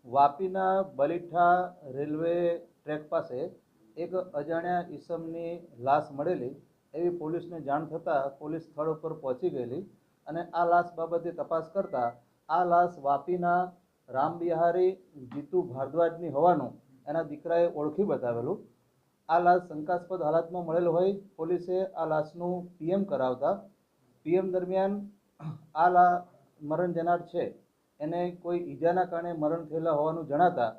વાપીના Balitha railway track પાસે એક અજાણ્યા ઈસમની લાશ મળેલી એવી પોલીસને જાણ થતાં પોલીસ સ્થળ ઉપર પહોંચી ગયેલી અને આ લાશ બાબતે તપાસ કરતા આ લાશ વાપીના રામબિહારી જીતુ ભારદ્વાજની હોવાનું એના દીકરાએ ઓળખી બતાવેલું। આ લાશ શંકાસ્પદ હાલતમાં મળેલ હોય પોલીસે આ લાશનું પીએમ કરાવતા પીએમ દરમિયાન આ મરણ જનાર છે એને કોઈ ઈજાના કારણે મરણ થયેલા હોવાનું જણાતા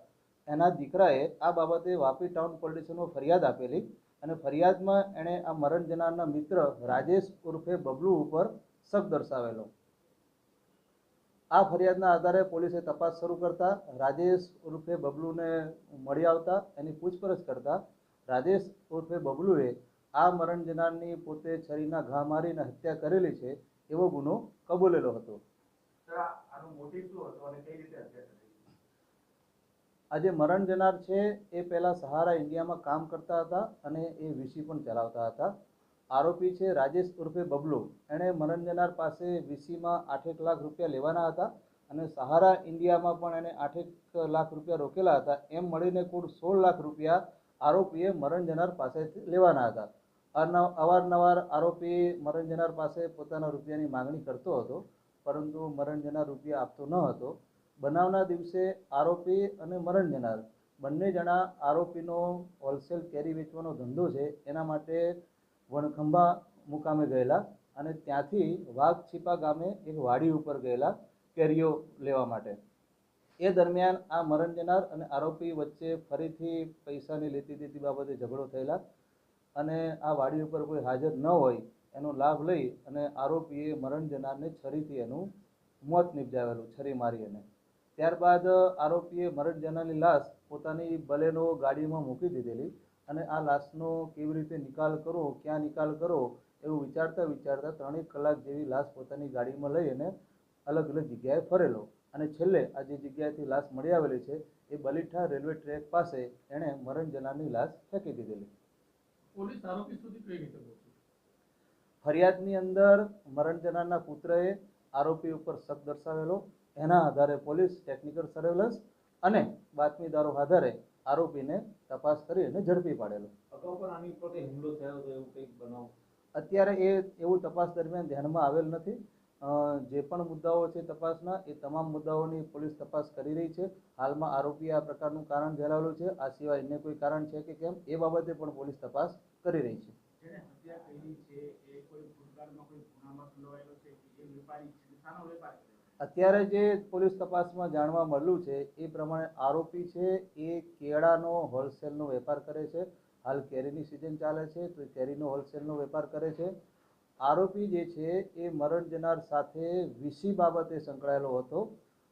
એના દીકરાએ આ બાબતે વાપી ટાઉન પોલીસ સ્ટેશનમાં ફરિયાદ આપેલી અને ફરિયાદમાં એણે આ મરણ જનારના મિત્ર રાજેશ ઉર્ફે બબલુ ઉપર શક દર્શાવેલો। આ ફરિયાદના આધારે પોલીસે તપાસ શરૂ કરતા રાજેશ ઉર્ફે બબલુને મળી આવતા એની પૂછપરછ કરતા રાજેશ ઉર્ફે બબલુએ આ મરણ જનારની પોતે છરીના ઘા મારીને હત્યા કરેલી છે એવો ગુનો કબૂલેલો હતો। આજે મરણ જનાર છે એ પહેલા સહારા ઇન્ડિયામાં કામ કરતા હતા અને એ વીસી પણ ચલાવતા હતા। આરોપી છે રાજેશ ઉર્ફે બબલુ, એણે મરણ જનાર પાસે વીસીમાં 8 લાખ રૂપિયા લેવાના હતા અને સહારા ઇન્ડિયામાં પણ એને 8 લાખ રૂપિયા રોકેલા હતા। એમ મળીને કુલ 16 લાખ રૂપિયા આરોપીએ મરણ જનાર પાસેથી લેવાના હતા। અવારનવાર આરોપી મરણ જનાર પાસે પોતાના રૂપિયાની માગણી કરતો હતો, પરંતુ મરણ જનાર રૂપિયા આપતો ન હતો। બનાવના દિવસે આરોપી અને મરણ જનાર બંને જણા આરોપીનો હોલસેલ કેરી વેચવાનો ધંધો છે એના માટે વણખંભા મુકામે ગયેલા અને ત્યાંથી વાઘછીપા ગામે એક વાડી ઉપર ગયેલા કેરીઓ લેવા માટે। એ દરમિયાન આ મરણ જનાર અને આરોપી વચ્ચે ફરીથી પૈસાની લેતી દેતી બાબતે ઝઘડો થયેલા અને આ વાડી ઉપર કોઈ હાજર ન હોય એનો લાભ લઈ અને આરોપીએ મરણ જનારને છરીથી એનું મોત નિપજાવેલું, છરી મારી એને। ત્યારબાદ આરોપીએ મરણ જનારની લાશ પોતાની બલેનો ગાડીમાં મૂકી દીધેલી અને આ લાશનો કેવી રીતે નિકાલ કરવો, ક્યાં નિકાલ કરવો એવું વિચારતા વિચારતા 3 કલાક જેવી લાશ પોતાની ગાડીમાં લઈ અને અલગ અલગ જગ્યાએ ફરેલો અને છેલ્લે આ જે જગ્યાએથી લાશ મળી આવેલી છે એ બલીઠા રેલવે ટ્રેક પાસે એણે મરણ જનારની લાશ ફેંકી દીધેલી। પોલીસ આરોપી સુધી કઈ રીતે પહોંચી? ફરિયાદની અંદર મરણ જનારના પુત્રએ આરોપી ઉપર શક દર્શાવેલો, એના આધારે પોલીસ ટેકનિકલ સર્વેલન્સ અને બાતમીદારો આધારે આરોપીને તપાસ કરી અને ઝડપી પાડેલો। અગાઉ પણ આની ઉપર હુમલો થયો હતો એવું કંઈક બનાવ? અત્યારે એવું તપાસ દરમિયાન ધ્યાનમાં આવેલ નથી। જે પણ મુદ્દાઓ છે તપાસના એ તમામ મુદ્દાઓની પોલીસ તપાસ કરી રહી છે। હાલમાં આરોપીએ આ પ્રકારનું કારણ જણાવેલું છે, આ સિવાય અન્ય કોઈ કારણ છે કે કેમ એ બાબતે પણ પોલીસ તપાસ કરી રહી છે। જેને હત્યા કરી છે એ કોઈ ભૂતકાળમાં કોઈ ગુનામાં સંડોવાયેલો છે કે એ વેપારી છે, શાનો વેપાર કરે છે? અત્યારે જે પોલીસ તપાસમાં જાણવા મળ્યું છે એ પ્રમાણે આરોપી છે એ કેળાનો હોલસેલનો વેપાર કરે છે। હાલ કેરીની સિઝન ચાલે છે તો કેરીનો હોલસેલનો વેપાર કરે છે। આરોપી જે છે એ મરણ જનાર સાથે વીસી બાબતે સંકળાયેલો હતો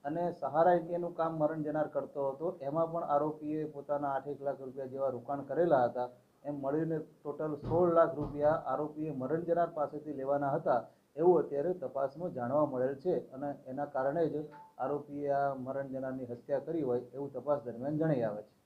અને સહારા ઇન્ડિયાનું કામ મરણ જનાર કરતો હતો। એમાં પણ આરોપીએ પોતાના 8 લાખ રૂપિયા જેવા રોકાણ કરેલા હતા। એમ મળીને ટોટલ 16 લાખ રૂપિયા આરોપીએ મરણ જનાર પાસેથી લેવાના હતા એવું અત્યારે તપાસમાં જાણવા મળેલ છે અને એના કારણે જ આરોપીએ આ મરણ જનારની હત્યા કરી હોય એવું તપાસ દરમિયાન જણાઈ આવે છે।